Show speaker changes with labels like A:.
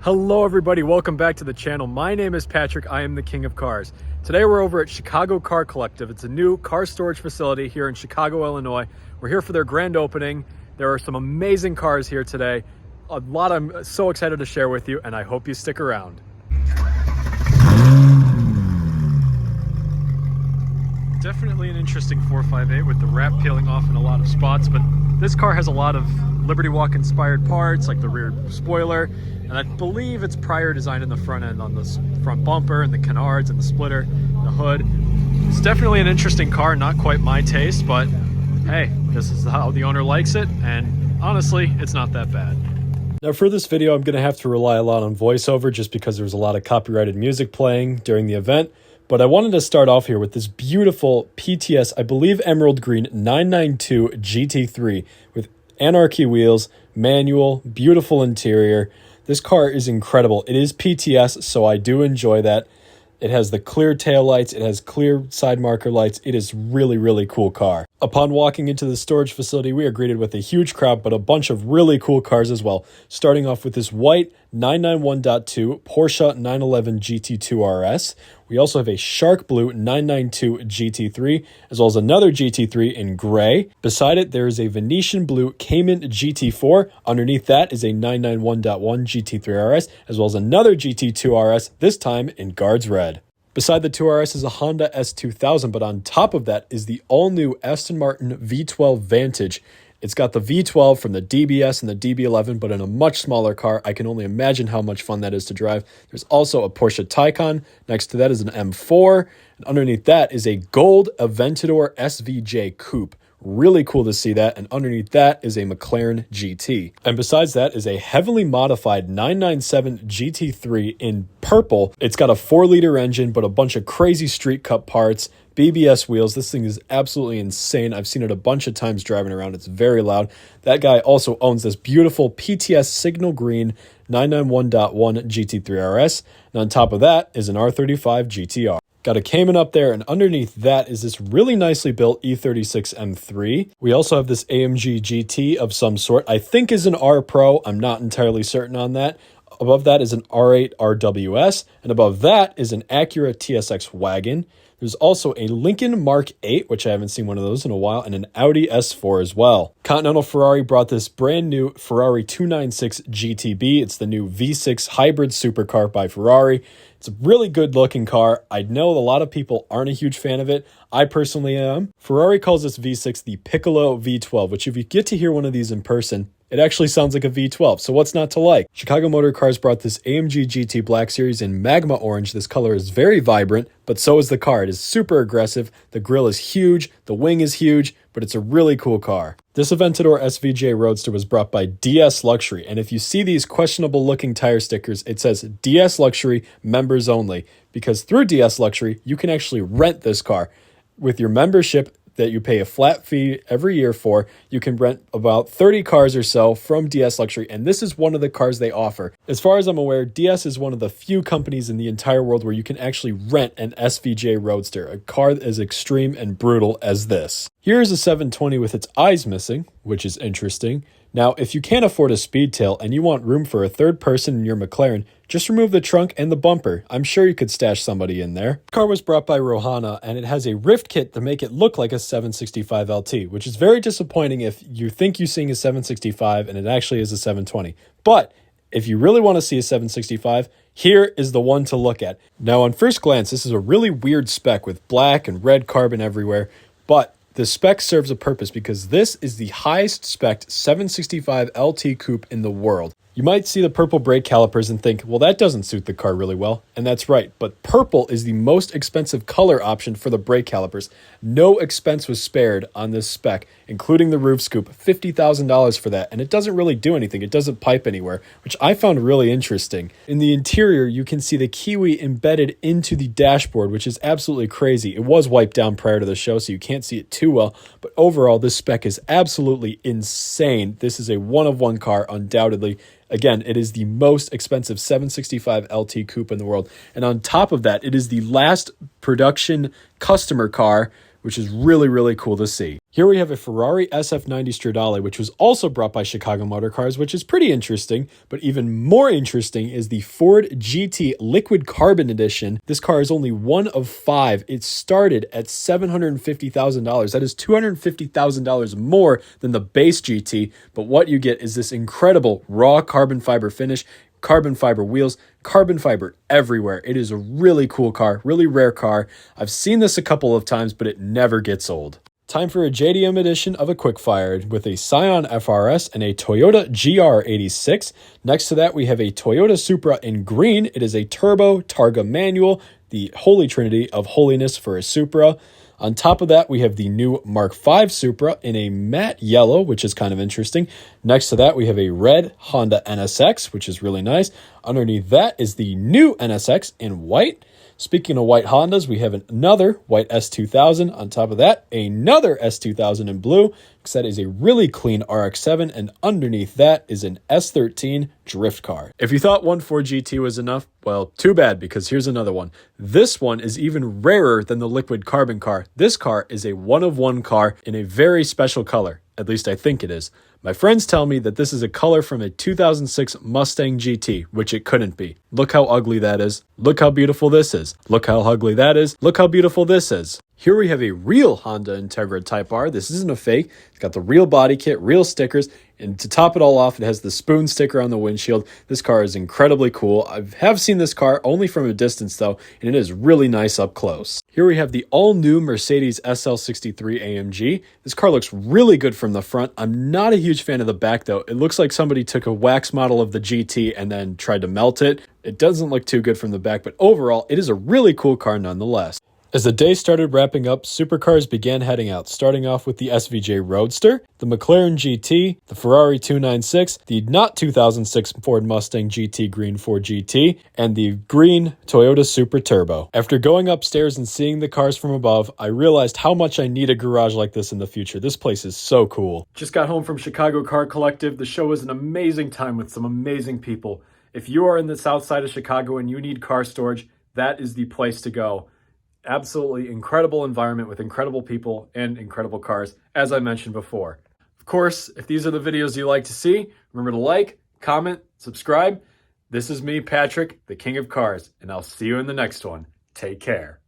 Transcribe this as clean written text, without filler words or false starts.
A: Hello everybody, welcome back to the channel. My name is Patrick, I am the King of Cars. Today we're over at Chicago Car Collective. It's a new car storage facility here in Chicago, Illinois. We're here for their grand opening. There are some amazing cars here today. A lot I'm so excited to share with you, and I hope you stick around. Definitely an interesting 458 with the wrap peeling off in a lot of spots, but this car has a lot of Liberty Walk inspired parts like the rear spoiler, and I believe it's prior design in the front end on this front bumper and the canards and the splitter and the hood. It's definitely an interesting car, not quite my taste, but hey, this is how the owner likes it, and honestly, it's not that bad. Now for this video, I'm going to have to rely a lot on voiceover just because there was a lot of copyrighted music playing during the event. But I wanted to start off here with this beautiful PTS, I believe Emerald Green 992 GT3 with Anarchy wheels, manual, beautiful interior. This car is incredible. It is PTS, so I do enjoy that. It has the clear taillights, it has clear side marker lights. It is really, really cool car. Upon walking into the storage facility, we are greeted with a huge crowd, but a bunch of really cool cars as well. Starting off with this white 991.2 Porsche 911 GT2 RS. We also have a shark blue 992 GT3, as well as another GT3 in gray. Beside it, there is a Venetian blue Cayman GT4. Underneath that is a 991.1 GT3 RS, as well as another GT2 RS, this time in Guards Red. Beside the 2RS is a Honda S2000, but on top of that is the all-new Aston Martin V12 Vantage. It's got the V12 from the DBS and the DB11, but in a much smaller car. I can only imagine how much fun that is to drive. There's also a Porsche Taycan. Next to that is an M4. And underneath that is a gold Aventador SVJ Coupe. Really cool to see that. And underneath that is a McLaren GT. And besides that is a heavily modified 997 GT3 in purple. It's got a 4-liter engine, but a bunch of crazy street cut parts. BBS wheels. This thing is absolutely insane. I've seen it a bunch of times driving around. It's very loud. That guy also owns this beautiful PTS Signal Green 991.1 GT3 RS. And on top of that is an R35 GTR. Got a Cayman up there, and underneath that is this really nicely built E36 M3. We also have this AMG GT of some sort. I think is an R Pro. I'm not entirely certain on that. Above that is an R8 RWS, and above that is an Acura TSX wagon. There's also a Lincoln Mark 8, which I haven't seen one of those in a while, and an Audi S4 as well. Continental Ferrari brought this brand new Ferrari 296 GTB. It's the new V6 hybrid supercar by Ferrari. It's a really good looking car. I know a lot of people aren't a huge fan of it. I personally am. Ferrari calls this V6 the Piccolo V12, which if you get to hear one of these in person, it actually sounds like a V12, so what's not to like? Chicago Motor Cars brought this AMG GT Black Series in Magma Orange. This color is very vibrant, but so is the car. It is super aggressive. The grille is huge. The wing is huge, but it's a really cool car. This Aventador SVJ Roadster was brought by DS Luxury, and if you see these questionable looking tire stickers, it says DS Luxury members only, because through DS Luxury, you can actually rent this car. With your membership that you pay a flat fee every year for, you can rent about 30 cars or so from DS Luxury, and this is one of the cars they offer. As far as I'm aware, DS is one of the few companies in the entire world where you can actually rent an SVJ Roadster, a car as extreme and brutal as this. Here's a 720 with its eyes missing, which is interesting. Now, if you can't afford a Speedtail and you want room for a third person in your McLaren, just remove the trunk and the bumper. I'm sure you could stash somebody in there. The car was brought by Rohana, and it has a rift kit to make it look like a 765 LT, which is very disappointing if you think you're seeing a 765 and it actually is a 720. But if you really want to see a 765, here is the one to look at. Now, on first glance, this is a really weird spec with black and red carbon everywhere, but the spec serves a purpose because this is the highest spec 765 LT coupe in the world. You might see the purple brake calipers and think, well, that doesn't suit the car really well. And that's right, but purple is the most expensive color option for the brake calipers. No expense was spared on this spec, including the roof scoop, $50,000 for that. And it doesn't really do anything. It doesn't pipe anywhere, which I found really interesting. In the interior, you can see the Kiwi embedded into the dashboard, which is absolutely crazy. It was wiped down prior to the show, so you can't see it too well. But overall, this spec is absolutely insane. This is a one-of-one car, undoubtedly. Again, it is the most expensive 765 LT coupe in the world. And on top of that, it is the last production customer car, which is really, really cool to see. Here we have a Ferrari SF90 Stradale, which was also brought by Chicago Motor Cars, which is pretty interesting, but even more interesting is the Ford GT Liquid Carbon Edition. This car is only one of 5. It started at $750,000. That is $250,000 more than the base GT, but what you get is this incredible raw carbon fiber finish, carbon fiber wheels, carbon fiber everywhere. It is a really cool car, really rare car. I've seen this a couple of times, but it never gets old. Time for a JDM edition of a quickfire with a Scion FRS and a Toyota GR86. Next to that, we have a Toyota Supra in green. It is a turbo Targa manual, the holy trinity of holiness for a Supra. On top of that, we have the new Mark V Supra in a matte yellow, which is kind of interesting. Next to that, we have a red Honda NSX, which is really nice. Underneath that is the new NSX in white. Speaking of white Hondas, we have another white S2000. On top of that, another S2000 in blue, because that is a really clean RX-7, and underneath that is an S13 drift car. If you thought one Ford GT was enough, well, too bad, because here's another one. This one is even rarer than the liquid carbon car. This car is a one-of-one car in a very special color. At least I think it is. My friends tell me that this is a color from a 2006 Mustang GT, which it couldn't be. Look how ugly that is. Look how beautiful this is. Look how ugly that is. Look how beautiful this is. Here we have a real Honda Integra Type R. This isn't a fake. It's got the real body kit, real stickers, and to top it all off, it has the spoon sticker on the windshield. This car is incredibly cool. I have seen this car only from a distance though, and it is really nice up close. Here we have the all-new Mercedes SL63 AMG. This car looks really good from the front. I'm not a huge fan of the back though. It looks like somebody took a wax model of the GT and then tried to melt it. It doesn't look too good from the back, but overall, it is a really cool car nonetheless. As the day started wrapping up, supercars began heading out, starting off with the SVJ Roadster, the McLaren GT, the Ferrari 296, the not 2006 Ford Mustang GT Green 4 GT, and the green Toyota Supra Turbo. After going upstairs and seeing the cars from above, I realized how much I need a garage like this in the future. This place is so cool. Just got home from Chicago Car Collective. The show was an amazing time with some amazing people. If you are in the south side of Chicago and you need car storage, that is the place to go. Absolutely incredible environment with incredible people and incredible cars, as I mentioned before. Of course, if these are the videos you like to see, remember to like, comment, subscribe. This is me, Patrick, the King of Cars, and I'll see you in the next one. Take care.